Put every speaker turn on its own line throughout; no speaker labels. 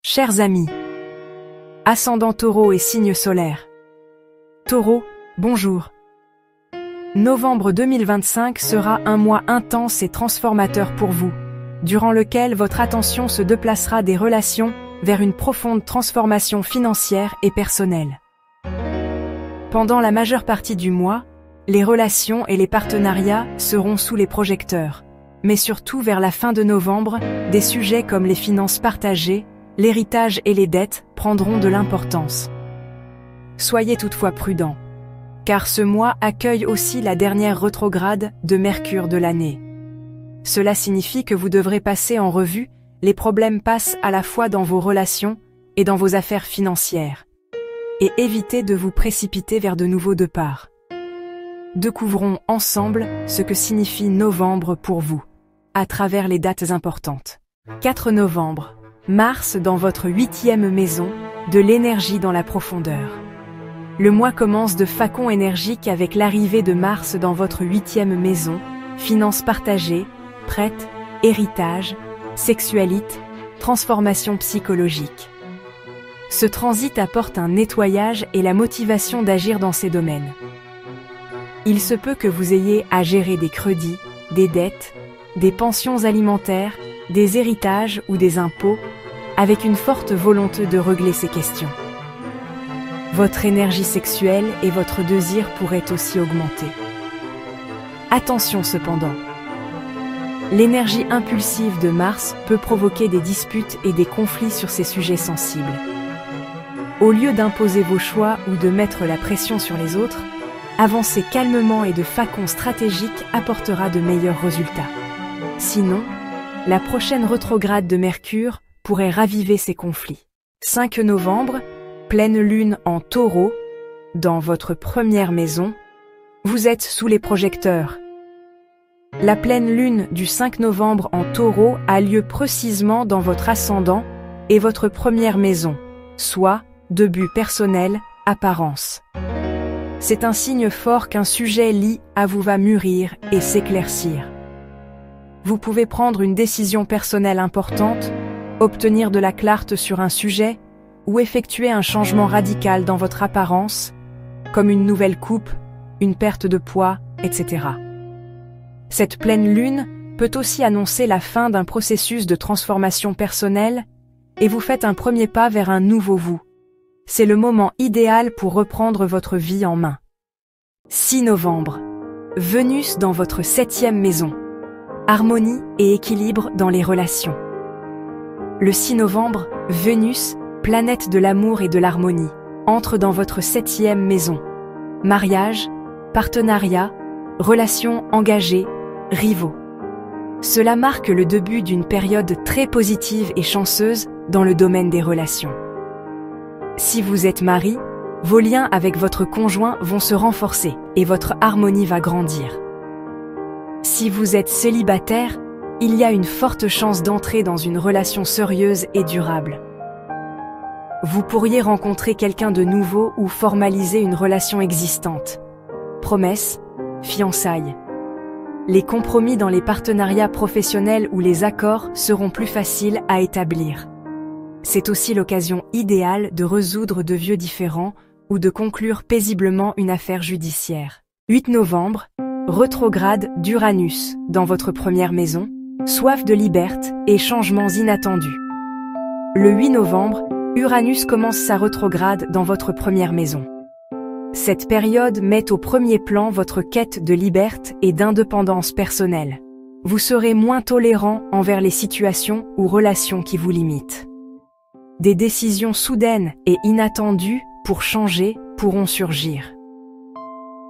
Chers amis, ascendant Taureau et signe solaire. Taureau, bonjour. Novembre 2025 sera un mois intense et transformateur pour vous, durant lequel votre attention se déplacera des relations vers une profonde transformation financière et personnelle. Pendant la majeure partie du mois, les relations et les partenariats seront sous les projecteurs, mais surtout vers la fin de novembre, des sujets comme les finances partagées, l'héritage et les dettes prendront de l'importance. Soyez toutefois prudents, car ce mois accueille aussi la dernière rétrograde de Mercure de l'année. Cela signifie que vous devrez passer en revue les problèmes passent à la fois dans vos relations et dans vos affaires financières, et évitez de vous précipiter vers de nouveaux départs. Découvrons ensemble ce que signifie novembre pour vous, à travers les dates importantes. 4 novembre, Mars dans votre 8e maison, de l'énergie dans la profondeur. Le mois commence de façon énergique avec l'arrivée de Mars dans votre 8e maison, finances partagées, prêtes, héritage, sexualité, transformation psychologique. Ce transit apporte un nettoyage et la motivation d'agir dans ces domaines. Il se peut que vous ayez à gérer des crédits, des dettes, des pensions alimentaires, des héritages ou des impôts, avec une forte volonté de régler ces questions. Votre énergie sexuelle et votre désir pourraient aussi augmenter. Attention cependant, l'énergie impulsive de Mars peut provoquer des disputes et des conflits sur ces sujets sensibles. Au lieu d'imposer vos choix ou de mettre la pression sur les autres, avancer calmement et de façon stratégique apportera de meilleurs résultats. Sinon, la prochaine rétrograde de Mercure pourrait raviver ces conflits. 5 novembre, pleine lune en Taureau, dans votre première maison, vous êtes sous les projecteurs. La pleine lune du 5 novembre en Taureau a lieu précisément dans votre ascendant et votre première maison, soit de but personnel, apparence. C'est un signe fort qu'un sujet lié à vous va mûrir et s'éclaircir. Vous pouvez prendre une décision personnelle importante, obtenir de la clarté sur un sujet ou effectuer un changement radical dans votre apparence, comme une nouvelle coupe, une perte de poids, etc. Cette pleine lune peut aussi annoncer la fin d'un processus de transformation personnelle et vous faites un premier pas vers un nouveau vous. C'est le moment idéal pour reprendre votre vie en main. 6 novembre. Vénus dans votre 7e maison. Harmonie et équilibre dans les relations. Le 6 novembre, Vénus, planète de l'amour et de l'harmonie, entre dans votre 7e maison. Mariage, partenariat, relations engagées, rivaux. Cela marque le début d'une période très positive et chanceuse dans le domaine des relations. Si vous êtes mari, vos liens avec votre conjoint vont se renforcer et votre harmonie va grandir. Si vous êtes célibataire, il y a une forte chance d'entrer dans une relation sérieuse et durable. Vous pourriez rencontrer quelqu'un de nouveau ou formaliser une relation existante. Promesses, fiançailles. Les compromis dans les partenariats professionnels ou les accords seront plus faciles à établir. C'est aussi l'occasion idéale de résoudre de vieux différends ou de conclure paisiblement une affaire judiciaire. 8 novembre, rétrograde d'Uranus dans votre première maison, soif de liberté et changements inattendus. Le 8 novembre, Uranus commence sa rétrograde dans votre première maison. Cette période met au premier plan votre quête de liberté et d'indépendance personnelle. Vous serez moins tolérant envers les situations ou relations qui vous limitent. Des décisions soudaines et inattendues pour changer pourront surgir.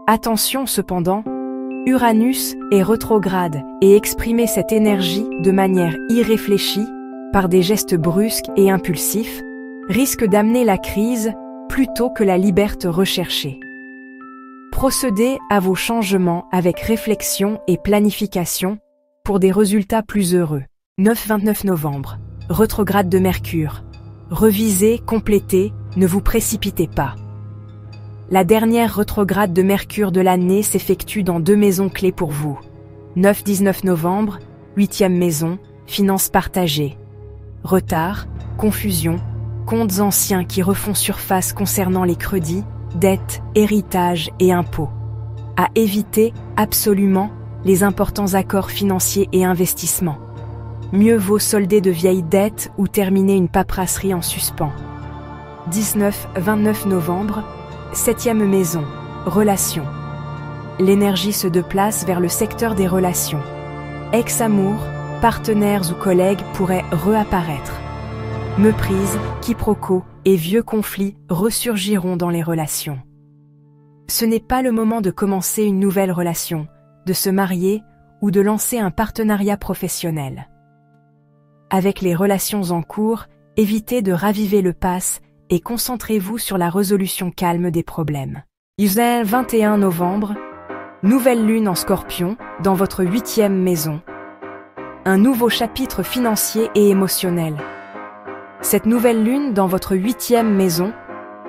Attention cependant, Uranus est rétrograde et exprimer cette énergie de manière irréfléchie, par des gestes brusques et impulsifs, risque d'amener la crise plutôt que la liberté recherchée. Procédez à vos changements avec réflexion et planification pour des résultats plus heureux. 9-29 novembre, rétrograde de Mercure. Revisez, complétez, ne vous précipitez pas. La dernière rétrograde de Mercure de l'année s'effectue dans 2 maisons clés pour vous. 9-19 novembre, 8e maison, finances partagées. Retard, confusion, comptes anciens qui refont surface concernant les crédits, dettes, héritages et impôts. À éviter absolument les importants accords financiers et investissements. Mieux vaut solder de vieilles dettes ou terminer une paperasserie en suspens. 19-29 novembre, 7e maison, relations. L'énergie se déplace vers le secteur des relations. Ex-amour, partenaires ou collègues pourraient réapparaître. Méprise, quiproquos et vieux conflits ressurgiront dans les relations. Ce n'est pas le moment de commencer une nouvelle relation, de se marier ou de lancer un partenariat professionnel. Avec les relations en cours, évitez de raviver le passé et concentrez-vous sur la résolution calme des problèmes. 21 novembre, nouvelle lune en Scorpion, dans votre 8e maison. Un nouveau chapitre financier et émotionnel. Cette nouvelle lune dans votre 8e maison,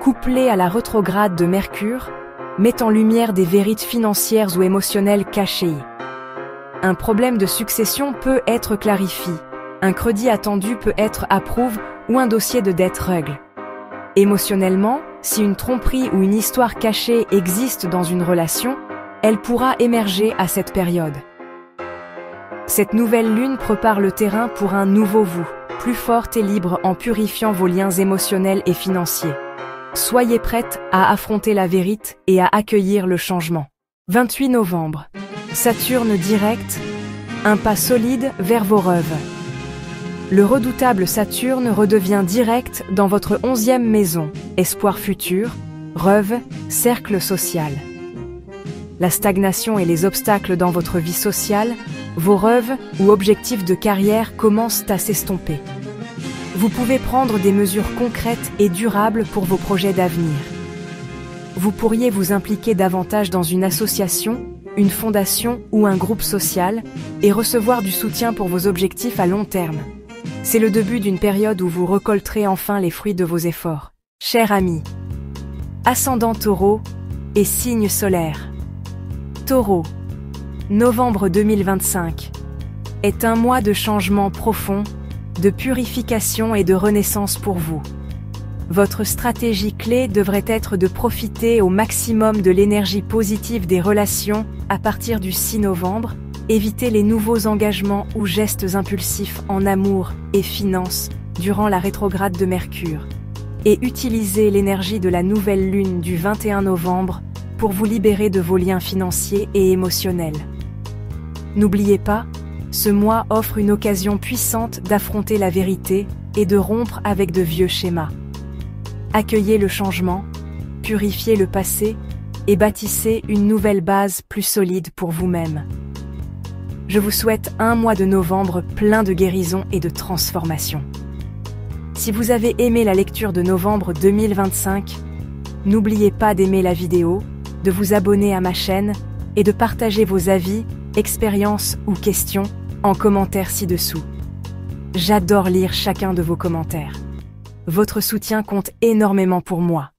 couplée à la rétrograde de Mercure, met en lumière des vérités financières ou émotionnelles cachées. Un problème de succession peut être clarifié, un crédit attendu peut être approuvé ou un dossier de dette règle. Émotionnellement, si une tromperie ou une histoire cachée existe dans une relation, elle pourra émerger à cette période. Cette nouvelle lune prépare le terrain pour un nouveau vous, plus forte et libre en purifiant vos liens émotionnels et financiers. Soyez prête à affronter la vérité et à accueillir le changement. 28 novembre. Saturne direct, un pas solide vers vos rêves. Le redoutable Saturne redevient direct dans votre 11e maison, espoir futur, rêve, cercle social. La stagnation et les obstacles dans votre vie sociale, vos rêves ou objectifs de carrière commencent à s'estomper. Vous pouvez prendre des mesures concrètes et durables pour vos projets d'avenir. Vous pourriez vous impliquer davantage dans une association, une fondation ou un groupe social et recevoir du soutien pour vos objectifs à long terme. C'est le début d'une période où vous récolterez enfin les fruits de vos efforts. Chers amis, ascendant Taureau et signe solaire. Taureau, novembre 2025, est un mois de changement profond, de purification et de renaissance pour vous. Votre stratégie clé devrait être de profiter au maximum de l'énergie positive des relations à partir du 6 novembre, éviter les nouveaux engagements ou gestes impulsifs en amour et finances durant la rétrograde de Mercure, et utiliser l'énergie de la nouvelle lune du 21 novembre pour vous libérer de vos liens financiers et émotionnels. N'oubliez pas, ce mois offre une occasion puissante d'affronter la vérité et de rompre avec de vieux schémas. Accueillez le changement, purifiez le passé et bâtissez une nouvelle base plus solide pour vous-même. Je vous souhaite un mois de novembre plein de guérison et de transformation. Si vous avez aimé la lecture de novembre 2025, n'oubliez pas d'aimer la vidéo, de vous abonner à ma chaîne et de partager vos avis, expériences ou questions en commentaire ci-dessous. J'adore lire chacun de vos commentaires. Votre soutien compte énormément pour moi.